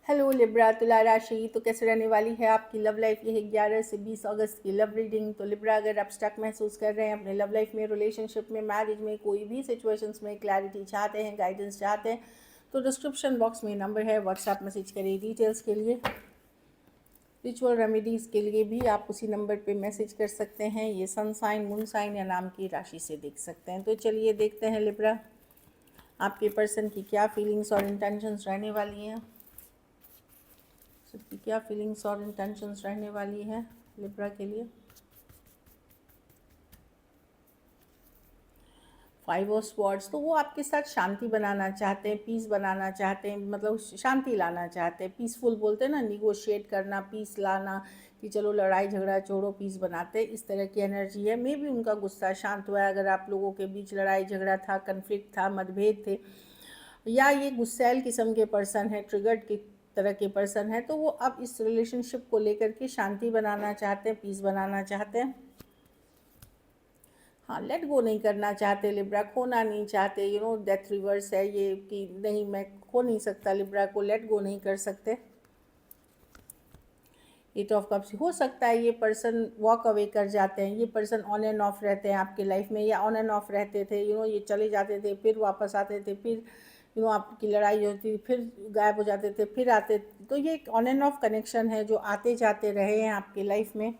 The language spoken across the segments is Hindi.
हेलो लिब्रा तुला राशि। तो कैसे रहने वाली है आपकी लव लाइफ? ये है 11 से 20 अगस्त की लव रीडिंग। तो लिब्रा, अगर आप स्टक महसूस कर रहे हैं अपने लव लाइफ में, रिलेशनशिप में, मैरिज में, कोई भी सिचुएशंस में क्लैरिटी चाहते हैं, गाइडेंस चाहते हैं, तो डिस्क्रिप्शन बॉक्स में नंबर है, व्हाट्सएप मैसेज करिए डिटेल्स के लिए। रिचुअल रेमेडीज़ के लिए भी आप उसी नंबर पे मैसेज कर सकते हैं। ये सन साइन, मून साइन या नाम की राशि से देख सकते हैं। तो चलिए देखते हैं लिब्रा, आपके पर्सन की क्या फीलिंग्स और इंटेंशंस रहने वाली हैं। सबकी क्या फीलिंग्स और इंटेंशंस रहने वाली है लिब्रा के लिए। 5 ऑफ स्वॉर्ड्स, तो वो आपके साथ शांति बनाना चाहते हैं, पीस बनाना चाहते हैं, मतलब शांति लाना चाहते हैं। पीसफुल बोलते हैं ना, निगोशिएट करना, पीस लाना, कि चलो लड़ाई झगड़ा छोड़ो, पीस बनाते, इस तरह की एनर्जी है। मे भी उनका गुस्सा शांत हुआ है। अगर आप लोगों के बीच लड़ाई झगड़ा था, कन्फ्लिक्ट था, मतभेद थे, या ये गुस्सैल किस्म के पर्सन है, ट्रिगर्ड की तरह के पर्सन है, तो वो अब इस रिलेशनशिप को लेकर के शांति बनाना चाहते हैं, पीस बनाना चाहते हैं। हाँ, लेट गो नहीं करना चाहते लिब्रा, खोना नहीं चाहते। डेथ रिवर्स है ये, कि नहीं मैं खो नहीं सकता लिब्रा को, लेट गो नहीं कर सकते। 8 ऑफ कप्स, हो सकता है ये पर्सन वॉक अवे कर जाते हैं। ये पर्सन ऑन एंड ऑफ रहते हैं आपके लाइफ में, या ऑन एंड ऑफ रहते थे। ये चले जाते थे, फिर वापस आते थे, फिर आपकी लड़ाई होती, फिर गायब हो जाते थे, फिर आते। तो ये एक ऑन एंड ऑफ कनेक्शन है जो आते जाते रहे हैं आपकी लाइफ में।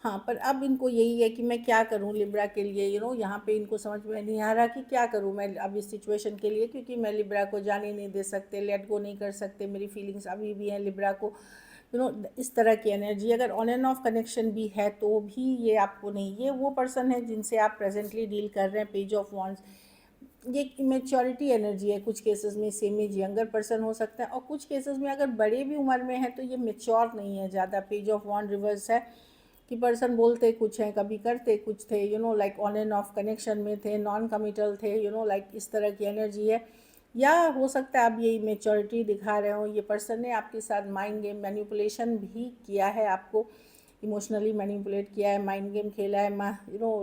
हाँ, पर अब इनको यही है कि मैं क्या करूँ लिब्रा के लिए। यहाँ पे इनको समझ में नहीं आ रहा कि क्या करूँ मैं अब इस सिचुएशन के लिए, क्योंकि मैं लिब्रा को जाने नहीं दे सकते, लेट गो नहीं कर सकते। मेरी फीलिंग्स अभी भी हैं लिब्रा को। इस तरह की एनर्जी अगर ऑन एंड ऑफ कनेक्शन भी है तो भी ये आपको नहीं, ये वो पर्सन है जिनसे आप प्रेजेंटली डील कर रहे हैं। पेज ऑफ वॉन्ड्स, ये इमेच्योरिटी एनर्जी है। कुछ केसेस में सेम एज यंगर पर्सन हो सकता है, और कुछ केसेस में अगर बड़े भी उम्र में है तो ये मेच्योर नहीं है ज़्यादा। पेज ऑफ वॉन्ड रिवर्स है कि पर्सन बोलते कुछ हैं, कभी करते कुछ थे। Like on end of connection में थे, नॉन कमिटल थे। लाइक इस तरह की एनर्जी है। या हो सकता है आप ये मेच्योरिटी दिखा रहे हो, ये पर्सन ने आपके साथ माइंड गेम मैनिपुलेशन भी किया है, आपको इमोशनली मैनिपुलेट किया है, माइंड गेम खेला है।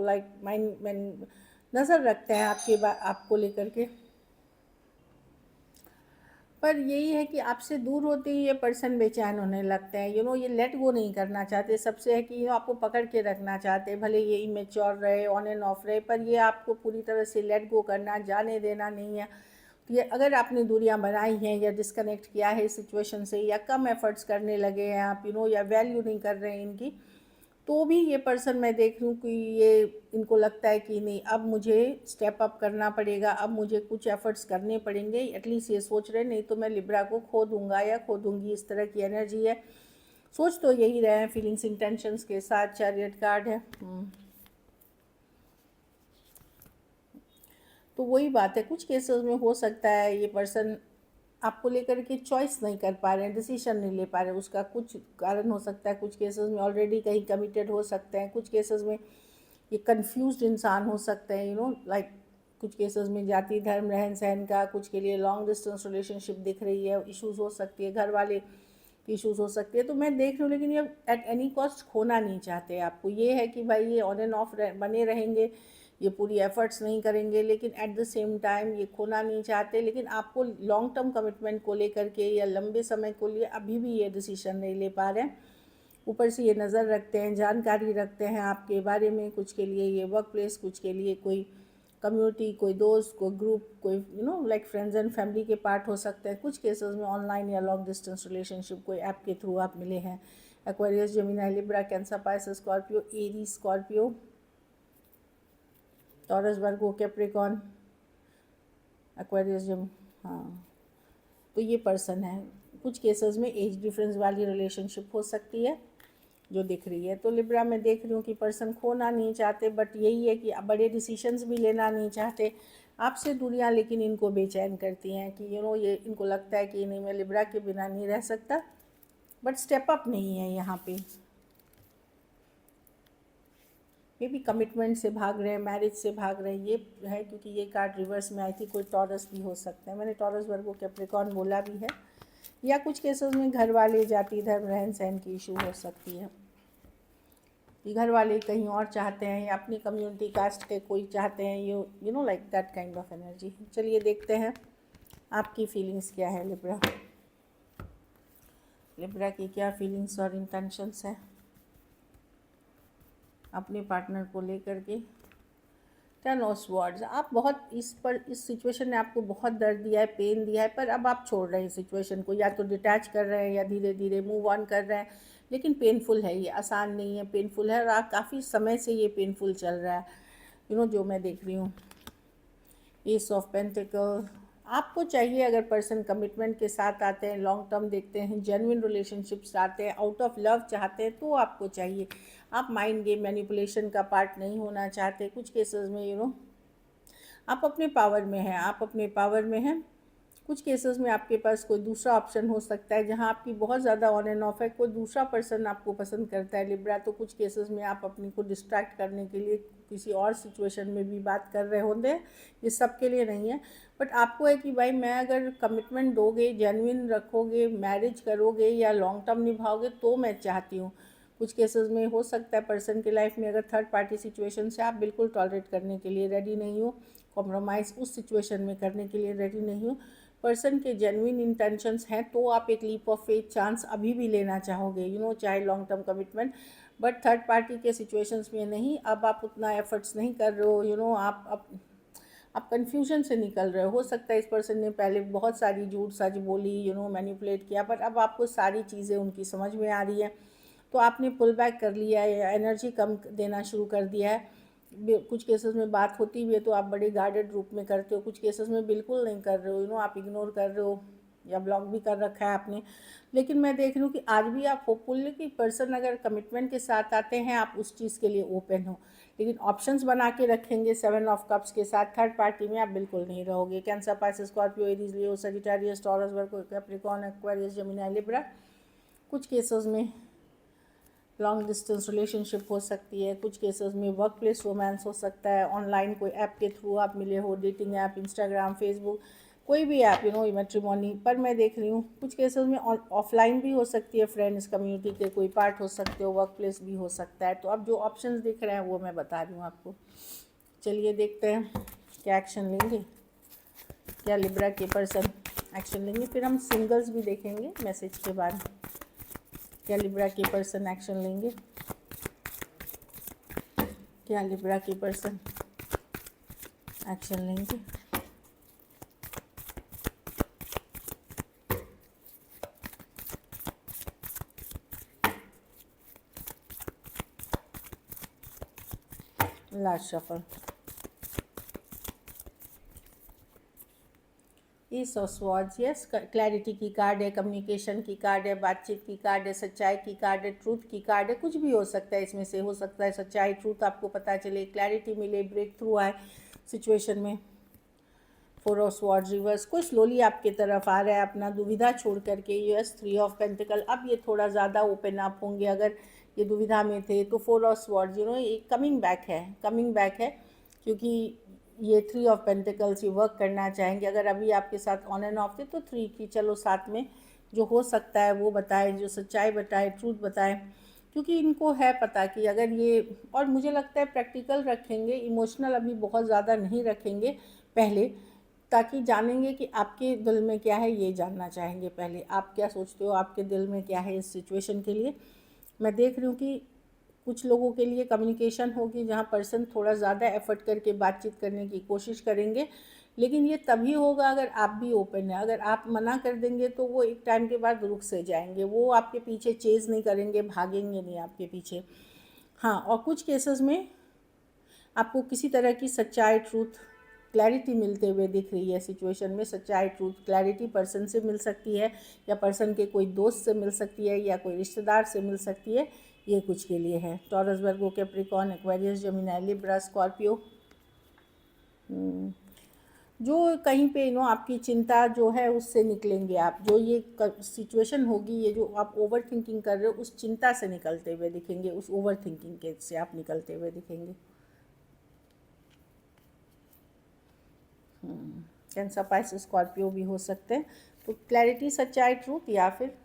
लाइक माइंड नज़र रखते हैं आपको लेकर के। पर यही है कि आपसे दूर होते ही ये पर्सन बेचैन होने लगते हैं। ये लेट गो नहीं करना चाहते। सबसे है कि आपको पकड़ के रखना चाहते हैं, भले ये इमेच्योर रहे, ऑन एंड ऑफ रहे, पर ये आपको पूरी तरह से लेट गो करना, जाने देना नहीं है। तो ये अगर आपने दूरियां बनाई हैं या डिस्कनेक्ट किया है इस सिचुएशन से, या कम एफर्ट्स करने लगे हैं आप, या वैल्यू नहीं कर रहे हैं इनकी, तो भी ये पर्सन मैं देख रही हूँ कि ये इनको लगता है कि नहीं, अब मुझे स्टेप अप करना पड़ेगा, अब मुझे कुछ एफर्ट्स करने पड़ेंगे। एटलीस्ट ये सोच रहे, नहीं तो मैं लिब्रा को खो दूंगा या खो दूंगी, इस तरह की एनर्जी है। सोच तो यही रहे हैं फीलिंग्स इंटेंशंस के साथ। चैरियट कार्ड है। तो वही बात है, कुछ केसेस में हो सकता है ये पर्सन आपको लेकर के चॉइस नहीं कर पा रहे हैं, डिसीजन नहीं ले पा रहे हैं। उसका कुछ कारण हो सकता है। कुछ केसेस में ऑलरेडी कहीं कमिटेड हो सकते हैं, कुछ केसेस में ये कंफ्यूज्ड इंसान हो सकते हैं। लाइक कुछ केसेस में जाति धर्म रहन सहन का, कुछ के लिए लॉन्ग डिस्टेंस रिलेशनशिप दिख रही है, इश्यूज हो सकती है, घर वाले की इश्यूज हो सकती है। तो मैं देख रही हूँ, लेकिन ये एट एनी कॉस्ट खोना नहीं चाहते आपको। ये है कि भाई ये ऑन एंड ऑफ बने रहेंगे, ये पूरी एफर्ट्स नहीं करेंगे, लेकिन एट द सेम टाइम ये खोना नहीं चाहते। लेकिन आपको लॉन्ग टर्म कमिटमेंट को लेकर के या लंबे समय को लिए अभी भी ये डिसीजन नहीं ले पा रहे हैं। ऊपर से ये नज़र रखते हैं, जानकारी रखते हैं आपके बारे में। कुछ के लिए ये वर्क प्लेस, कुछ के लिए कोई कम्युनिटी, कोई दोस्त, कोई ग्रुप, कोई लाइक फ्रेंड्स एंड फैमिली के पार्ट हो सकते हैं। कुछ केसेस में ऑनलाइन या लॉन्ग डिस्टेंस रिलेशनशिप कोई ऐप के थ्रू आप मिले हैं। Aquarius, Gemini, Libra, Cancer, Pisces, Scorpio, Aries, Scorpio, Taurus, Virgo, Capricorn, Aquarius, हाँ, तो ये पर्सन है। कुछ केसेस में एज डिफरेंस वाली रिलेशनशिप हो सकती है जो दिख रही है। तो लिब्रा में देख रही हूँ कि पर्सन खोना नहीं चाहते, बट यही है कि बड़े डिसीजंस भी लेना नहीं चाहते। आपसे दूरियां लेकिन इनको बेचैन करती हैं कि ये इनको लगता है कि नहीं, मैं लिब्रा के बिना नहीं रह सकता, बट स्टेप अप नहीं है यहाँ पे। ये भी कमिटमेंट से भाग रहे हैं, मैरिज से भाग रहे हैं, ये है। क्योंकि ये कार्ड रिवर्स में आई थी, कोई टॉरस भी हो सकता है। मैंने टॉरस, वर्गो, कैप्रिकॉन बोला भी है। या कुछ केसेस में घर वाले, जाति धर्म रहन सहन की इशू हो सकती है कि घर वाले कहीं और चाहते हैं, या अपनी कम्युनिटी कास्ट के कोई चाहते हैं, like that kind of energy. चलिए देखते हैं आपकी फीलिंग्स क्या है लिब्रा? लिब्रा की क्या फीलिंग्स और इंटेंशंस है अपने पार्टनर को लेकर के? 10 ऑफ स्वॉर्ड्स। आप बहुत इस सिचुएशन ने आपको बहुत दर्द दिया है, पेन दिया है, पर अब आप छोड़ रहे हैं सिचुएशन को, या तो डिटैच कर रहे हैं या धीरे धीरे मूव ऑन कर रहे हैं। लेकिन पेनफुल है, ये आसान नहीं है, पेनफुल है, और आप काफ़ी समय से ये पेनफुल चल रहा है, जो मैं देख रही हूँ। S of pentacle. आपको चाहिए, अगर पर्सन कमिटमेंट के साथ आते हैं, लॉन्ग टर्म देखते हैं, जेन्युइन रिलेशनशिप्स चाहते हैं, आउट ऑफ लव चाहते हैं, तो आपको चाहिए। आप माइंड गेम मैनिपुलेशन का पार्ट नहीं होना चाहते। कुछ केसेस में आप अपने पावर में हैं, आप अपने पावर में हैं। कुछ केसेस में आपके पास कोई दूसरा ऑप्शन हो सकता है, जहां आपकी बहुत ज़्यादा ऑन एंड ऑफ है, कोई दूसरा पर्सन आपको पसंद करता है लिब्रा। तो कुछ केसेस में आप अपनी को डिस्ट्रैक्ट करने के लिए किसी और सिचुएशन में भी बात कर रहे होंगे। ये सबके लिए नहीं है, बट आपको है कि भाई मैं अगर कमिटमेंट दोगे, जेन्युइन रखोगे, मैरिज करोगे या लॉन्ग टर्म निभाओगे, तो मैं चाहती हूँ। कुछ केसेस में हो सकता है पर्सन के लाइफ में अगर थर्ड पार्टी सिचुएशन से आप बिल्कुल टॉलरेट करने के लिए रेडी नहीं हो, कॉम्प्रोमाइज़ उस सिचुएशन में करने के लिए रेडी नहीं हो, पर्सन के जेन्युइन इंटेंशंस हैं, तो आप एक लीप ऑफ फेथ चांस अभी भी लेना चाहोगे, चाहे long term commitment. But third party के सिचुएशंस में नहीं। अब आप उतना एफर्ट्स नहीं कर रहे हो, आप कन्फ्यूजन से निकल रहे हो सकता है इस पर्सन ने पहले बहुत सारी झूठ सच बोली, मैनिपुलेट किया, पर अब आपको सारी चीज़ें उनकी समझ में आ रही है, तो आपने पुल बैक कर लिया है, एनर्जी कम देना शुरू कर दिया है। कुछ केसेस में बात होती भी है तो आप बड़े गार्डेड रूप में करते हो, कुछ केसेस में बिल्कुल नहीं कर रहे हो, आप इग्नोर कर रहे हो या ब्लॉक भी कर रखा है आपने। लेकिन मैं देख रही हूँ कि आज भी आप होपफुल कि पर्सन अगर कमिटमेंट के साथ आते हैं, आप उस चीज़ के लिए ओपन हो, लेकिन ऑप्शंस बना के रखेंगे 7 ऑफ कप्स के साथ। थर्ड पार्टी में आप बिल्कुल नहीं रहोगे। कैंसर, पाइसेस, स्कॉर्पियो, एरीज, लियो, Sagittarius, taurus, Virgo, Capricorn, Aquarius, Gemini, Libra. कुछ केसेस में लॉन्ग डिस्टेंस रिलेशनशिप हो सकती है, कुछ केसेस में वर्क प्लेस रोमांस हो सकता है, ऑनलाइन कोई ऐप के थ्रू आप मिले हो, डेटिंग ऐप, इंस्टाग्राम, फेसबुक, कोई भी ऐप, मैट्रिमोनी। पर मैं देख रही हूँ कुछ केसेस में ऑफलाइन भी हो सकती है, फ्रेंड्स कम्युनिटी के कोई पार्ट हो सकते हो, वर्क प्लेस भी हो सकता है। तो अब जो ऑप्शंस दिख रहे हैं वो मैं बता रही हूँ आपको। चलिए देखते हैं क्या एक्शन लेंगे, क्या लिब्रा के पर्सन एक्शन लेंगे। फिर हम सिंगल्स भी देखेंगे मैसेज के बाद, क्या लिब्रा के पर्सन एक्शन लेंगे, क्या लिब्रा के पर्सन एक्शन लेंगे। Last shuffle. Is of swords. Yes, clarity की कार्ड है, कम्युनिकेशन की कार्ड है, बातचीत की कार्ड है, सच्चाई की कार्ड है, ट्रूथ की कार्ड है। कुछ भी हो सकता है इसमें से, हो सकता है सच्चाई, ट्रूथ आपको पता चले, क्लैरिटी मिले, ब्रेक थ्रू आए सिचुएशन में। 4 ऑफ स्वॉर्ड्स रिवर्स। कोई स्लोली आपके तरफ आ रहा है अपना दुविधा छोड़ करके। Yes, 3 of pentacle. अब ये थोड़ा ज़्यादा ओपन अप होंगे, अगर ये दुविधा में थे तो 4 ऑफ स्वॉर्ड्स ये कमिंग बैक है, कमिंग बैक है, क्योंकि ये 3 ऑफ पेंटिकल्स ये वर्क करना चाहेंगे। अगर अभी आपके साथ ऑन एंड ऑफ थे तो 3 की चलो साथ में जो हो सकता है वो बताए, जो सच्चाई बताए, ट्रूथ बताए, क्योंकि इनको है पता कि अगर ये, और मुझे लगता है प्रैक्टिकल रखेंगे, इमोशनल अभी बहुत ज़्यादा नहीं रखेंगे पहले, ताकि जानेंगे कि आपके दिल में क्या है, ये जानना चाहेंगे पहले। आप क्या सोचते हो, आपके दिल में क्या है इस सिचुएशन के लिए। मैं देख रही हूँ कि कुछ लोगों के लिए कम्युनिकेशन होगी जहाँ पर्सन थोड़ा ज़्यादा एफर्ट करके बातचीत करने की कोशिश करेंगे, लेकिन ये तभी होगा अगर आप भी ओपन है। अगर आप मना कर देंगे तो वो एक टाइम के बाद रुक से जाएंगे, वो आपके पीछे चेज़ नहीं करेंगे, भागेंगे नहीं आपके पीछे। हाँ, और कुछ केसेस में आपको किसी तरह की सच्चाई, ट्रूथ, क्लैरिटी मिलते हुए दिख रही है सिचुएशन में। सच्चाई, ट्रूथ, क्लैरिटी पर्सन से मिल सकती है, या पर्सन के कोई दोस्त से मिल सकती है, या कोई रिश्तेदार से मिल सकती है। ये कुछ के लिए है। Taurus, Virgo, Capricorn, Aquarius, Gemini, Libra, Scorpio. जो कहीं पे आपकी चिंता जो है उससे निकलेंगे आप, जो ये सिचुएशन होगी, ये जो आप ओवर थिंकिंग कर रहे हो उस चिंता से निकलते हुए दिखेंगे, उस ओवर थिंकिंग के से आप निकलते हुए दिखेंगे। कैंसर, पाइसेस, स्कॉर्पियो भी हो सकते हैं। तो क्लैरिटी, सच्चाई, ट्रूथ, या फिर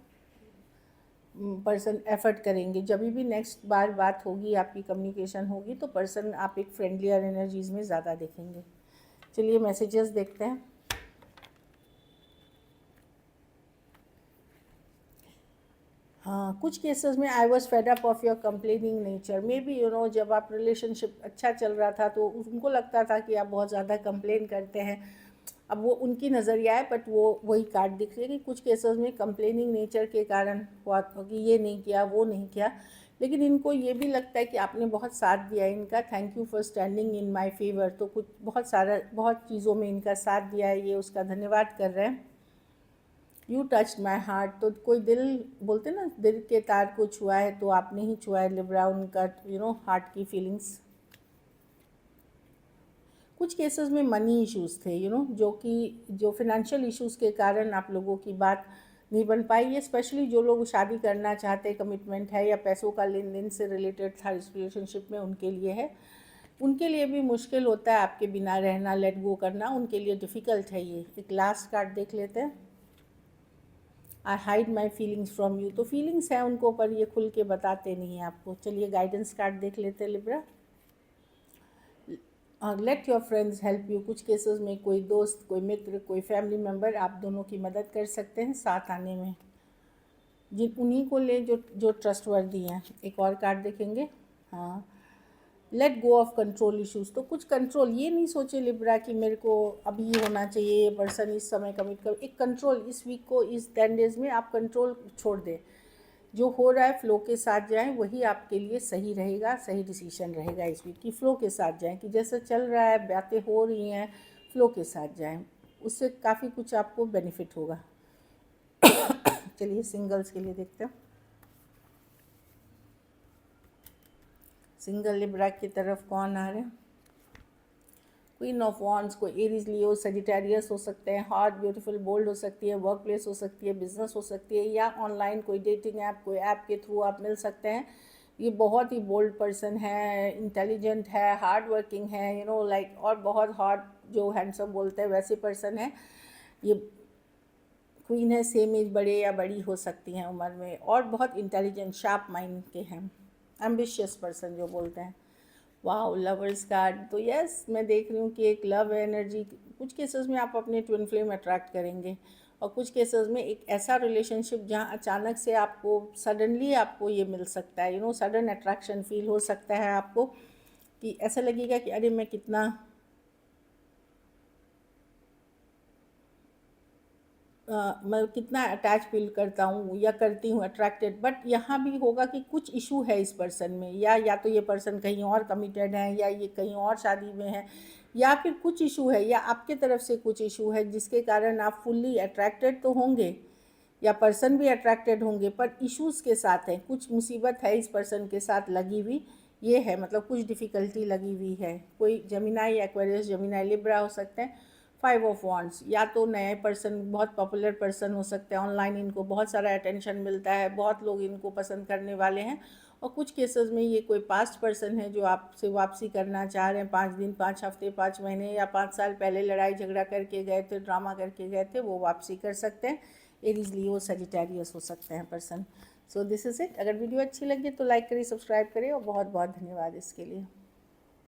पर्सन एफर्ट करेंगे। जब भी नेक्स्ट बार बात होगी, आपकी कम्युनिकेशन होगी, तो पर्सन आप एक फ्रेंडलियर एनर्जीज़ में ज़्यादा देखेंगे। चलिए मैसेजेस देखते हैं। हाँ, कुछ केसेस में I was fed up of your complaining nature, may be जब आप रिलेशनशिप अच्छा चल रहा था तो उनको लगता था कि आप बहुत ज़्यादा कंप्लेन करते हैं। अब वो उनकी नज़रिया है, बट वो वही कार्ड दिख रही है कि कुछ केसेस में कंप्लेनिंग नेचर के कारण हुआ कि ये नहीं किया वो नहीं किया। लेकिन इनको ये भी लगता है कि आपने बहुत साथ दिया इनका, thank you for standing in my favour. तो कुछ बहुत चीज़ों में इनका साथ दिया है, ये उसका धन्यवाद कर रहे हैं। यू टच माई हार्ट, तो कोई दिल, बोलते ना दिल के तार को छुआ है, तो आपने ही छुआ है लिब्रा उनका हार्ट की फीलिंग्स। कुछ केसेस में मनी इश्यूज थे जो फाइनेंशियल इश्यूज के कारण आप लोगों की बात नहीं बन पाई। ये स्पेशली जो लोग शादी करना चाहते, कमिटमेंट है या पैसों का लेन देन से रिलेटेड था इस रिलेशनशिप में, उनके लिए है। उनके लिए भी मुश्किल होता है आपके बिना रहना, लेट गो करना, उनके लिए डिफ़िकल्ट है ये। एक लास्ट कार्ड देख लेते हैं। आई hide my feelings from you, तो फीलिंग्स हैं उनको पर ये खुल के बताते नहीं हैं आपको। चलिए गाइडेंस कार्ड देख लेते हैं Libra. Let your friends help you, कुछ केसेस में कोई दोस्त, कोई मित्र, कोई फैमिली मेम्बर आप दोनों की मदद कर सकते हैं साथ आने में। जिन उन्हीं को ले जो जो ट्रस्टवर्दी हैं। एक और कार्ड देखेंगे। हाँ, let go of control issues, तो कुछ कंट्रोल, ये नहीं सोचे लिब्रा कि मेरे को अभी ये होना चाहिए, ये पर्सन इस समय कमिट कर, एक कंट्रोल इस वीक को, इस 10 डेज़ में आप कंट्रोल छोड़ दें। जो हो रहा है फ्लो के साथ जाएं, वही आपके लिए सही रहेगा, सही डिसीजन रहेगा इस वीक की। फ़्लो के साथ जाएं कि जैसे चल रहा है, बातें हो रही हैं, फ़्लो के साथ जाएं, उससे काफ़ी कुछ आपको बेनिफिट होगा। चलिए सिंगल्स के लिए देखते हैं। सिंगल लिब्रा की तरफ कौन आ रहे हैं? क्वीन ऑफ वॉन्ड्स, कोई एरीज, लियो, सजिटेरियस हो सकते हैं, हार्ट, ब्यूटीफुल, बोल्ड हो सकती है, वर्क प्लेस हो सकती है, बिजनेस हो सकती है, या ऑनलाइन कोई डेटिंग ऐप, कोई ऐप के थ्रू आप मिल सकते हैं। ये बहुत ही बोल्ड पर्सन है, इंटेलिजेंट है, हार्ड वर्किंग है, लाइक, और बहुत हार्ड, जो हैंडसम बोलते हैं वैसे पर्सन है ये। क्वीन है, सेम एज, बड़े या बड़ी हो सकती हैं उम्र में, और बहुत इंटेलिजेंट, शार्प माइंड के हैं, एम्बिशियस पर्सन जो बोलते हैं। वाह, लवर्स कार्ड, तो यस मैं देख रही हूँ कि एक लव एनर्जी, कुछ केसेस में आप अपने ट्विन फ्लेम अट्रैक्ट करेंगे, और कुछ केसेस में एक ऐसा रिलेशनशिप जहाँ अचानक से आपको सडनली आपको ये मिल सकता है, सडन अट्रैक्शन फील हो सकता है आपको, कि ऐसा लगेगा कि अरे मैं कितना मैं कितना अटैच फील करता हूँ या करती हूँ, अट्रैक्टेड। बट यहाँ भी होगा कि कुछ इशू है इस पर्सन में, या तो ये पर्सन कहीं और कमिटेड है, या ये कहीं और शादी में है, या फिर कुछ इशू है, या आपके तरफ से कुछ इशू है जिसके कारण आप फुल्ली अट्रैक्टेड तो होंगे, या पर्सन भी अट्रैक्टेड होंगे, पर इश्यूज़ के साथ हैं, कुछ मुसीबत है इस पर्सन के साथ लगी हुई, ये है, मतलब कुछ डिफ़िकल्टी लगी हुई है। कोई जेमिनाई, एक्वेरियस, जेमिनाई, लिब्रा हो सकते हैं। 5 ऑफ वॉन्ड्स, या तो नए पर्सन, बहुत पॉपुलर पर्सन हो सकते हैं, ऑनलाइन इनको बहुत सारा अटेंशन मिलता है, बहुत लोग इनको पसंद करने वाले हैं। और कुछ केसेस में ये कोई पास्ट पर्सन है जो आपसे वापसी करना चाह रहे हैं, 5 दिन, 5 हफ्ते, 5 महीने या 5 साल पहले लड़ाई झगड़ा करके गए थे, ड्रामा करके गए थे, वो वापसी कर सकते हैं। एरीज, लियो, सजिटेरियस हो सकते हैं person. So this is it. अगर वीडियो अच्छी लगी तो लाइक करिए, सब्सक्राइब करिए, और बहुत बहुत धन्यवाद इसके लिए।